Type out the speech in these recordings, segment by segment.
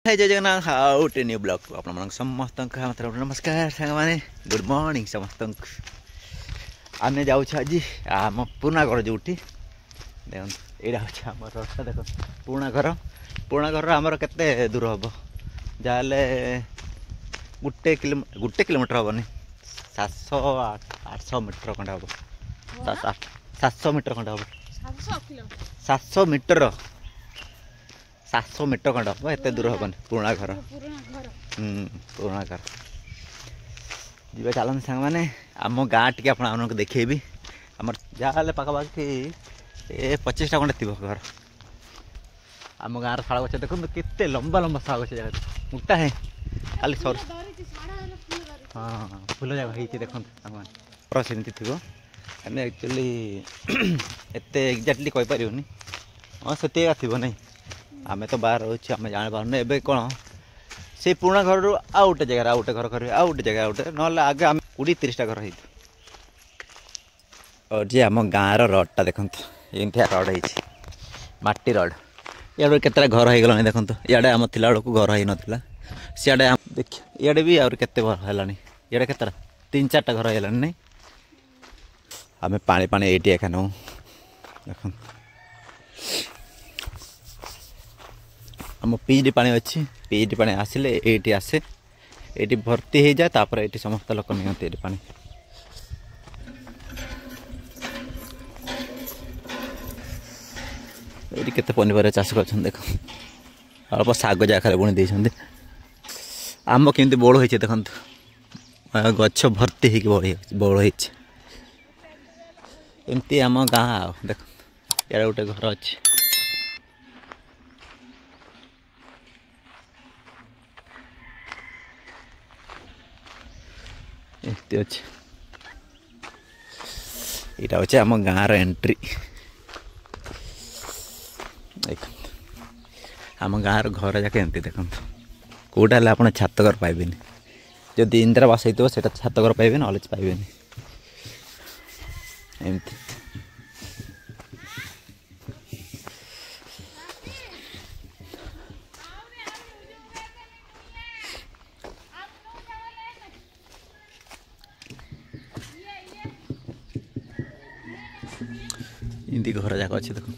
हाय जय जगन्नाथ हाउ टे new blog आप समस्त नमस्कार सांग मैंने गुड मॉर्निंग समस्त आम जाऊँ आज आम पुराना घर जो देख यहाँ हूँ आम रास्ता देख पुराना घर आमर के दूर हम जहाँ गोटे किलोमीटर हेनी 700-800 मीटर खंडे हम 700 मीटर खंडे हम 700 मीटर 700 मीटर खंड हम एत दूर हेनी पुराना घर पुराना घर जी चलते सांग मैंने आम गाँ टी आपको देखेबी आम जहाँ पाखापाखि 25टा खंडे थी घर आम गाँव शाल गच देखो केते लंबा लंबा शाल गच जगह मोटा है खाली सर हाँ फुल जगह हो देखो सेमती थी एक्चुअली एत एक्जाक्टली कहीपर हाँ से थी नहीं आम तो बाहर रोचे आम जान पार्न ए कौन से पुराना घर रू आउ गोटे जगह आउ गोटे घर कर आउ गोटे जगह गोटे ना आगे आम 20-30टा घर हो और जी आम गाँव रडटा देखो एमती रड हो माटी रड इे के घर हो गला देखो इे आम थी बेलू घर हो नाला सियाड़े आम देख इे भी आगे है इे के 3-4टा घर हो नहीं आम पानी पानी ये एका नौ देख आम पीडी पानी अच्छी पीडी पानी आसिले ये आसे ये भर्ती हो जाए तापर ये समस्त लोक नियंती पानी ये केते पनीपरिया चाष कर देख अल्प शाग जगह बुणी दे आम केमती बड़ हो देखो गछ भर्ती हो बड़ हो एमती आम गाँ देख यार गोटे घर अच्छे एमती अच्छे यहाँ हूँ आम गाँव एंट्री देख आम गाँव घर जाके एमती देखो कौटा आप छात घर पाइबे जदि इंदिरावास होता है छात घर पाइबे ना पाइबे एमती इमती घर जाक अच्छे देखो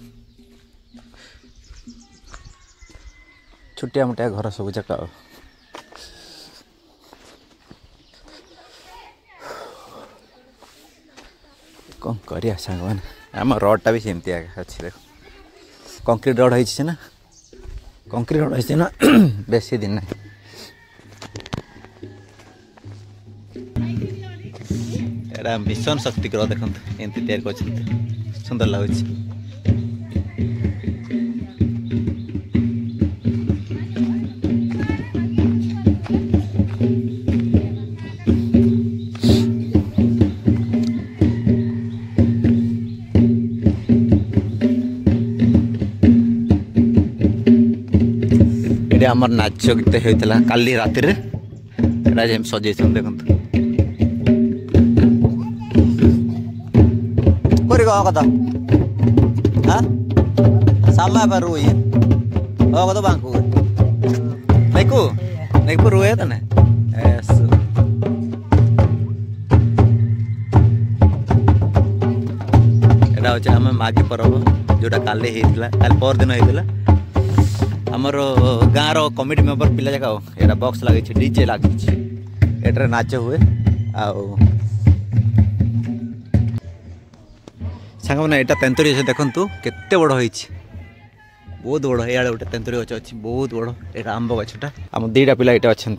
छोटिया मोटिया घर सब जगह कौन करिया सांग मैंने आम रडटा भी सेमती अच्छे देख कंक्रीट रड होती ना कंक्रीट रड होती ना बेसी दिन ना एटा मिशन शक्ति ग्रह देखो एमती तैयार कर सुंदर लगुच आमर नाच गीत होता काली राति सजे देखो कथा हाँ सामा पर रुई कत बांकू नेकू नेकू रुए तो एटा हूँ आम माघी पर्व जोटा काली काली पर दिन होता आमर गाँव कमिटी मेंबर पिला जगह यहाँ बॉक्स लगे डीजे लगे एटार नाच हुए सांग मैंने यहाँ तेंतुरी अच्छे देखु केते बड़ हो बहुत बड़ इे गोटे तेंतुरी गच अच्छी बहुत बड़ यहाँ आंब गछटा आम 2टा पिला ये अच्छा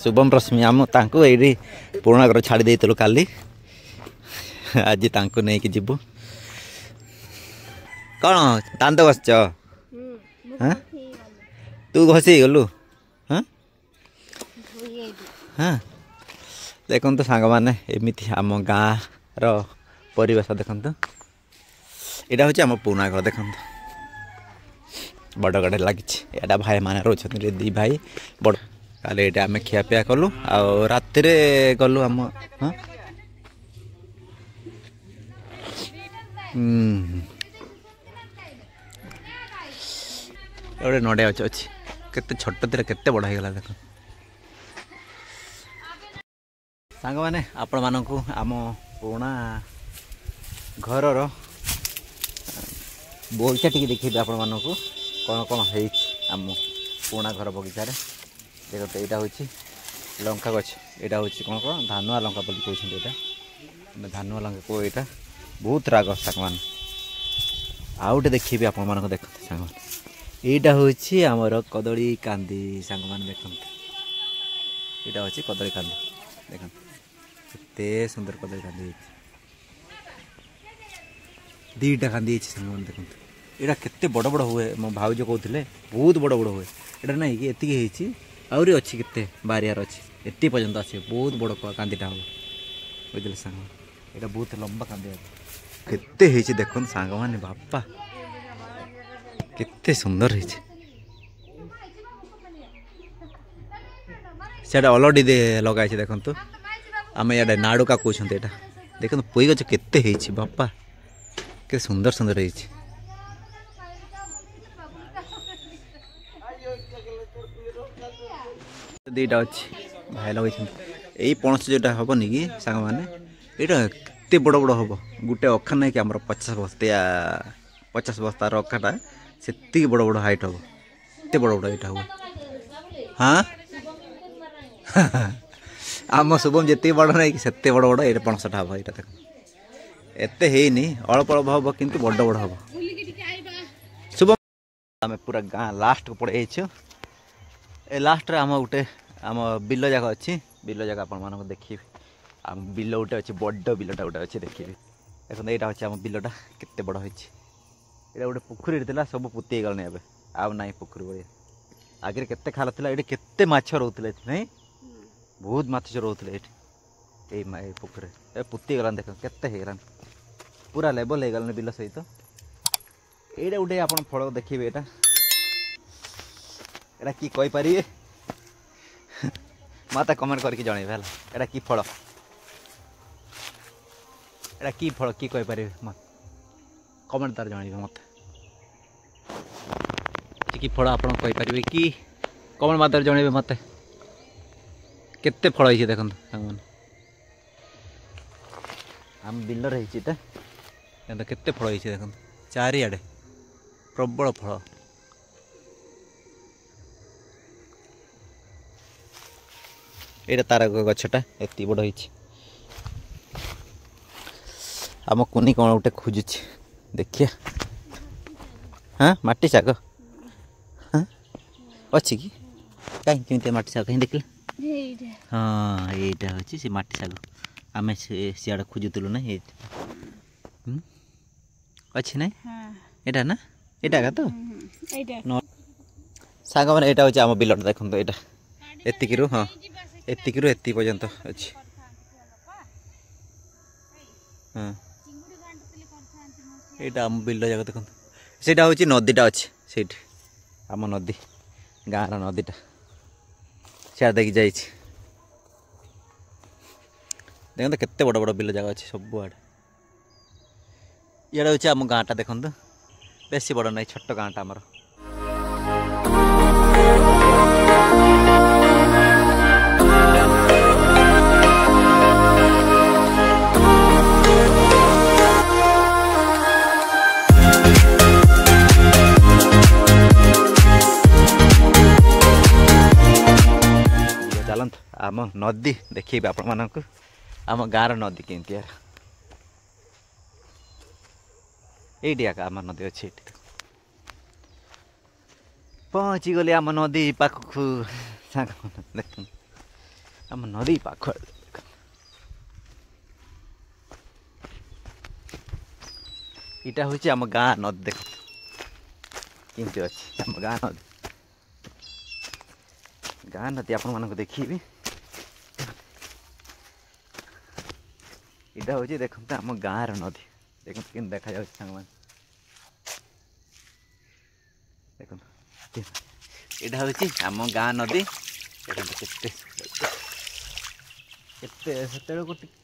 शुभम रश्मि आम ये पुराना घर छाड़ी देलु काली आज नहीं कि जीवु कौन दांत घस हाँ तू घसी गलु हाँ हाँ देखो तो सांग मैंने एमती आम गाँव परिवेश देखो यहाँ हूँ आम पुराना घर देखो बड़ गड़े लगी भाई मैंने रोच 2 भाई बड़ काले ये आम खियापिया कलु राति गलु आम हाँ गोटे नड़िया गछ अच्छी केते छोट थे केते बड़ होगा देख सांग मैंने आपण मानक आम पुराणा घर बगीचा टी देखिए आपण मानक कौन कौन है आम पुराणा घर बगीचार देख तो यहाँ हूँ लंका गछ यहाँ हूँ कौन कौन धानुआ लंका बोली कहते यहाँ धानुआ लंका को यहाँ बहुत राग सांग मान आउटे देखिए आपण मानक देखते सांग यहाँ हूँ आमर कदली कांदी सांग मान देखते यहाँ हूँ कदली कांदी देख केते सुंदर कदली कांदी दीटा कांदी सांग मान देखते यहाँ केते बड़ बड़ हुए मो भाउज कहते बहुत बड़ बड़ हुए यहाँ ना कि एति आहरी अच्छी केते बारियार अच्छी एति पर्यंत आस बहुत बड़ कांदीटा हम बुझे सांग यहाँ बहुत लंबा कांदी केते देख सांग मैंने बापा केते सुंदर है अलरेडी लगाई देखु आम इे नाड़ुका कहते यहाँ देख पोई गच केते बापा के सुंदर सुंदर है दीटा अच्छी भाई लगे यही पणस जोटा हेनी कि सांग मैंने यहाँ केते बड़ बड़ हम गोटे अखा ना कि आम 50 बस्तार अखाटा से बड़ बड़ हाइट हम एत बड़ बड़ यहाँ हुए हाँ आम शुभम जी बड़ ना कि से बड़ बड़ ये पणसटा हम यहाँ देख एत अल्प अल्प हम कि बड़ बड़ हम शुभम आम पूरा गाँ लास्ट को पड़े ए लास्ट आम गोटे आम बिल जाक अच्छी बिल जाक आपण मानक देखिए आम बिल गोटे अच्छे बड़ बिलटा गोटे अच्छे देखिए देखो यहाँ हूँ आम बिलटा केते बड़ होती यहाँ गोटे पुखरी था सब पुती गलानी ए आउ ना पुखरी भाई आगे केते खाल था ये केते माछ रोते नहीं बहुत माछ रोते ये पुखरी ए पुती गलानी देख केते होगलानी पूरा लेवल हो गलानी बिल सहित यहाँ गोटे आप फल देखिए यहाँ एटा कि कहि पारिबे मत कमेंट करके जनइबे हला एटा कि फल एटा कि फल कि कहि पारिबे मत कमेंट तार जनइबे मत कि फल आपण कहि पारिबे कि कमेंट मात्र जनइबे मत केते फल होइछे देखन संगन हम बिल रहिछि त केते फल होइछे देखन चारि आडे प्रबल फल ये तार गछटा एत बड़ हो आम कुनी कौन गोटे खोजुची देखिए हाँ माटी शाग हाँ अच्छी कि कहीं केमी माटी शाग कहीं देखिले हाँ यहाँ हूँ सी माटी शाग आम सियाड़े खोजुलु ना ये अच्छी ना यहाँ ना यहाँ तो साग मैंने यहाँ हूँ आम बिलटा देखो यहाँ एतिकु हाँ एतिकु एति पर्यंत अच्छी हाँ यहाँ आम बिल जगह देखो से हूँ नदीटा अच्छे से आम नदी गाँव नदीटा सियाड़ देखी जा देख तो केते बड़ बड़ बिल जगह अच्छे सब आड़े इे हूँ आम गाँटा देखु बेसी बड़ ना छोट गाँटा आमर चलत आम नदी देखिए आपण मानक आम गाँव नदी केमती यार ये आम नदी अच्छे पहुँची गली आम नदी पाखक देख आम नदी पाख इटा हूँ आम गाँ नदी देख केमती अच्छे आम गाँ नदी गाँ नदी आपण मानक देखिए इटा हूँ देखते आम गाँव नदी देख कि देखा जा सांग देख यहाँ हूँ आम गाँ नदी देखते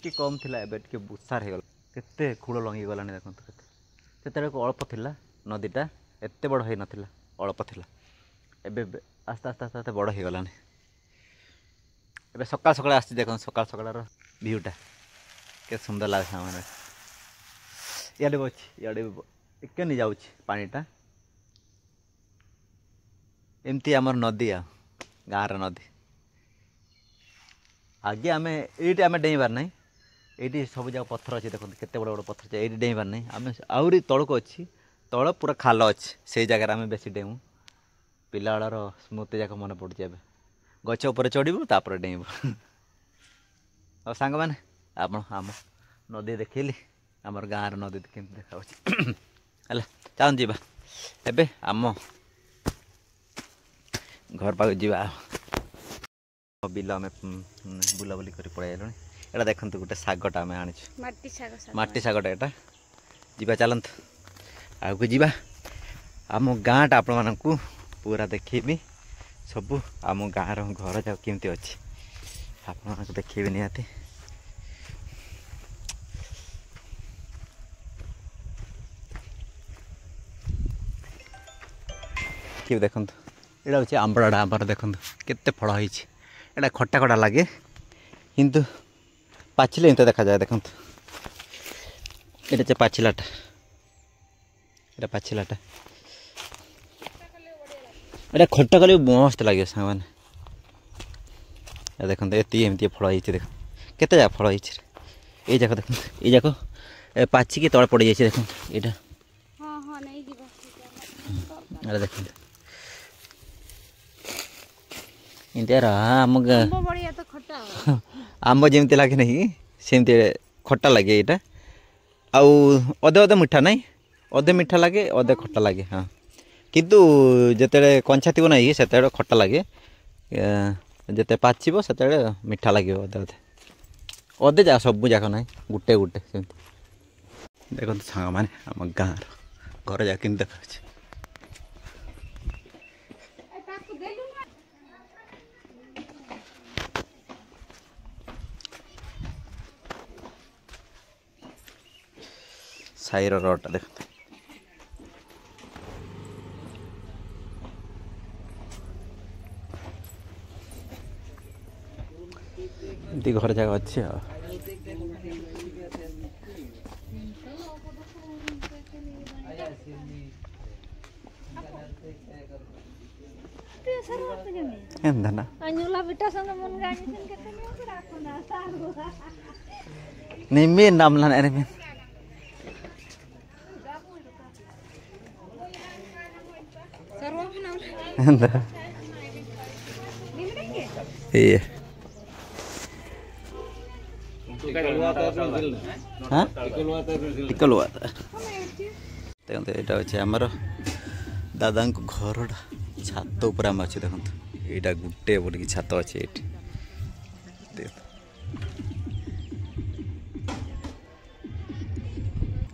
टे कम थी टे बुसार हो गला केते कूल लंगी गलानी देखते से अल्प थिला नदीटा एत बड़ हो नाला अल्प थिला ଏବେ ଆସ୍ତେ ଆସ୍ତେ ଆସ୍ତେ ଆସ୍ତେ ବଡ଼ ହେଇଗଲାଣି। ଏବେ ସକାଳ ସକାଳେ ଆସିଛି ଦେଖନ୍ତୁ ସକାଳ ସକାଳର ଭିୟୁଟା କେତେ ସୁନ୍ଦର ଲାଗେ ସାଙ୍ଗମାନେ। ଇଆଡ଼େ ବି ଅଛି ଇଆଡ଼େ ଟିକେ ନେଇ ଯାଉଛି ପାଣିଟା। ଏମିତି ଆମର ନଦୀ ଆଉ ଗାଁର ନଦୀ। ଆଗେ ଆମେ ଏଇଠି ଆମେ ଡେଇଁବାର ନାହିଁ। ଏଇଠି ସବୁ ଯାକ ପଥର ଅଛି ଦେଖନ୍ତୁ କେତେ ବଡ଼ ବଡ଼ ପଥର ଅଛି। ଏଇଠି ଡେଇଁବାର ନାହିଁ ଆମେ ଆହୁରି ତଳକୁ ଅଛି। ତଳ ପୁରା ଖାଲ ଅଛି ସେଇ ଜାଗାରେ ଆମେ ବେଶୀ ଡେଉଁ। ପିଲାବେଳର ସ୍ମୃତି ଯାକ ମନେ ପଡ଼ୁଛି ଏବେ। ଗଛ ଉପରେ ଚଢ଼ିବୁ ତାପରେ ଡେଇଁବୁ। ଆଉ ସାଙ୍ଗମାନେ ଆପଣ ଆମ ନଦୀ ଦେଖେଇଲି ଆମର ଗାଁର ନଦୀ କେମିତି ଦେଖାଯାଉଛି ହେଲା। ଚାଲନ୍ତୁ ଯିବା ଏବେ ଆମ ଘର ପାଖକୁ ଯିବା। ବିଲ ଆମେ ବୁଲାବୁଲି କରି ପଳେଇ ଆଇଲୁଣି। ଏଇଟା ଦେଖନ୍ତୁ ଗୋଟେ ଶାଗଟା ଆମେ ଆଣିଛୁ ମାଟି ଶାଗଟା ଏଇଟା। ଯିବା ଚାଲନ୍ତୁ ଆଗକୁ ଯିବା। ଆମ ଗାଁଟା ଆପଣମାନଙ୍କୁ ପୁରା ଦେଖେଇବି ସବୁ। ଆମ ଗାଁର ଘର ଯାକ କେମିତି ଅଛି ଆପଣମାନଙ୍କୁ ଦେଖେଇବି ନିହାତି। କି ଦେଖନ୍ତୁ ଏଇଟା ହେଉଛି ଆମ୍ବଡ଼ାଟା ଆମର ଦେଖନ୍ତୁ କେତେ ଫଳ ହେଇଛି। ଏଇଟା ଖଟା ଖଟା ଲାଗେ କିନ୍ତୁ ପାଚିଲେ ଏମିତି ଦେଖାଯାଏ ଦେଖନ୍ତୁ। ଏଇଟା ଯେ ପାଚିଲାଟା ଏଇଟା ପାଚିଲାଟା ଏଇଟା ଖଟା କଲେ ମସ୍ତ ଲାଗିବ ସାଙ୍ଗମାନେ। ଦେଖନ୍ତୁ ଏତିକି ଏମିତି ଫଳ ହେଇଛି ଦେଖନ୍ତୁ କେତେ ଯାକ ଫଳ ହେଇଛି। ଏଇ ଯାକ ଦେଖନ୍ତୁ ଏଇ ଯାକ ପାଚିକି ତଳେ ପଡ଼ିଯାଇଛି ଦେଖନ୍ତୁ। ଏଇଟା ଏଇଟା ଦେଖନ୍ତୁ ଏମିତିଆ ଆମ ଆମ୍ବ ଯେମିତି ଲାଗେ ନାହିଁ ସେମିତି ଖଟା ଲାଗେ ଏଇଟା। ଆଉ ଅଧେ ଅଧେ ମିଠା ନାହିଁ ଅଧେ ମିଠା ଲାଗେ ଅଧେ ଖଟା ଲାଗେ। ହଁ କିନ୍ତୁ ଯେତେବେଳେ କଞ୍ଚା ଥିବ ନାହିଁ ସେତେବେଳେ ଖଟା ଲାଗେ। ଯେତେ ପାଚିବ ସେତେବେଳେ ମିଠା ଲାଗିବ ଅଧେ ଅଧେ ଅଧେ ଯାକ ସବୁ ଯାକ ନାହିଁ ଗୋଟେ ଗୋଟେ ସେମିତି। ଦେଖନ୍ତୁ ସାଙ୍ଗମାନେ ଆମ ଗାଁର ଘର ଯାକ କେମିତି ଦେଖାଯାଉଛି। ସାଇର ରୋଡ଼ଟା ଦେଖନ୍ତୁ। ଏମିତି ଘର ଜାଗା ଅଛି ଆଉ। Nimin nam lan erimin. Iya. Hah? Dikeluat. ଦେଖନ୍ତୁ ଏଇଟା ଅଛି ଆମର ଦାଦାଙ୍କ ଘରଟା। ଛାତ ଉପରେ ଆମେ ଅଛି ଦେଖନ୍ତୁ। ଏଇଟା ଗୋଟେ ବୋଲିକି ଛାତ ଅଛି ଏଇଠି।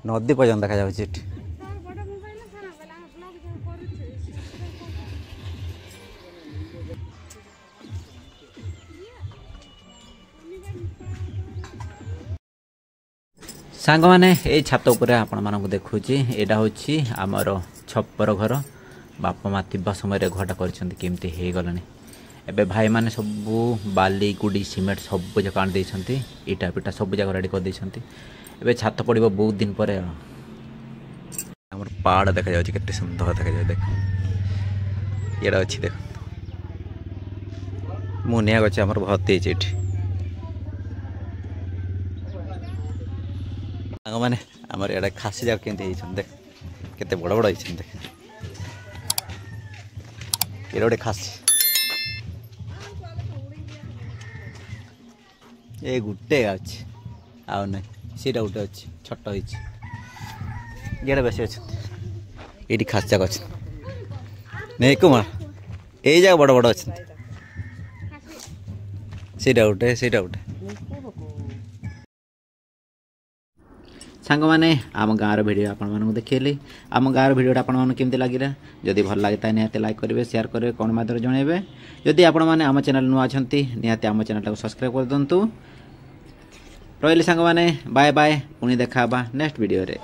ନଦୀ ପର୍ଯ୍ୟନ୍ତ ଦେଖାଯାଉଛି ଏଠି। ସାଙ୍ଗମାନେ ଏଇ ଛାତ ଉପରେ ଆପଣମାନଙ୍କୁ ଦେଖୁଛି। ଏଇଟା ହେଉଛି ଆମର ଛପର ଘର। ବାପା ମା ଥିବା ସମୟରେ ଘରଟା କରିଛନ୍ତି କେମିତି ହେଇଗଲାଣି। ଏବେ ଭାଇମାନେ ସବୁ ବାଲି ଗୁଡ଼ି ସିମେଣ୍ଟ ସବୁ ଯାକ ଆଣି ଦେଇଛନ୍ତି। ଇଟା ପିଟା ସବୁ ଯାକ ରେଡ଼ି କରିଦେଇଛନ୍ତି। ଏବେ ଛାତ ପଡ଼ିବ ବହୁତ ଦିନ ପରେ। ଆମର ପାହାଡ଼ ଦେଖାଯାଉଛି କେତେ ସୁନ୍ଦର ଦେଖାଯାଉଛି ଦେଖ। ଏଇଟା ଅଛି ଦେଖ ମୁନିଆ ଗଛ ଆମର ଭର୍ତ୍ତି ହେଇଛି ଏଠି। ସାଙ୍ଗମାନେ ଆମର ଏଇଟା ଖାସି ଯାକ କେମିତି ହେଇଛନ୍ତି ଦେଖ କେତେ ବଡ଼ ବଡ଼ ହେଇଛନ୍ତି ଦେଖ। ଏଇଟା ଗୋଟେ ଖାସି ଏ ଗୋଟେ ଅଛି ଆଉ ନାହିଁ ସେଇଟା ଗୋଟେ ଅଛି ଛୋଟ ହେଇଛି। ଇଆଡ଼େ ବେଶୀ ଅଛନ୍ତି ଏଇଠି ଖାସି ଯାକ ଅଛନ୍ତି ନାଇଁ କୁମାର ଏଇ ଯାକ ବଡ଼ ବଡ଼ ଅଛନ୍ତି। ସେଇଟା ଗୋଟେ ସେଇଟା ଗୋଟେ। ସାଙ୍ଗମାନେ ଆମ ଗାଁର ଭିଡ଼ିଓ ଆପଣମାନଙ୍କୁ ଦେଖେଇଲି। ଆମ ଗାଁର ଭିଡ଼ିଓଟା ଆପଣମାନଙ୍କୁ କେମିତି ଲାଗିଲା ଯଦି ଭଲ ଲାଗେ ତାହେଲେ ନିହାତି ଲାଇକ୍ କରିବେ ସେୟାର କରିବେ କଣ ମାଧ୍ୟମରେ ଜଣାଇବେ। ଯଦି ଆପଣମାନେ ଆମ ଚ୍ୟାନେଲ୍ ନୂଆ ଅଛନ୍ତି ନିହାତି ଆମ ଚ୍ୟାନେଲଟାକୁ ସବସ୍କ୍ରାଇବ୍ କରିଦିଅନ୍ତୁ। ରହିଲି ସାଙ୍ଗମାନେ ବାଏ ବାଏ ପୁଣି ଦେଖା ହେବା ନେକ୍ସଟ ଭିଡ଼ିଓରେ।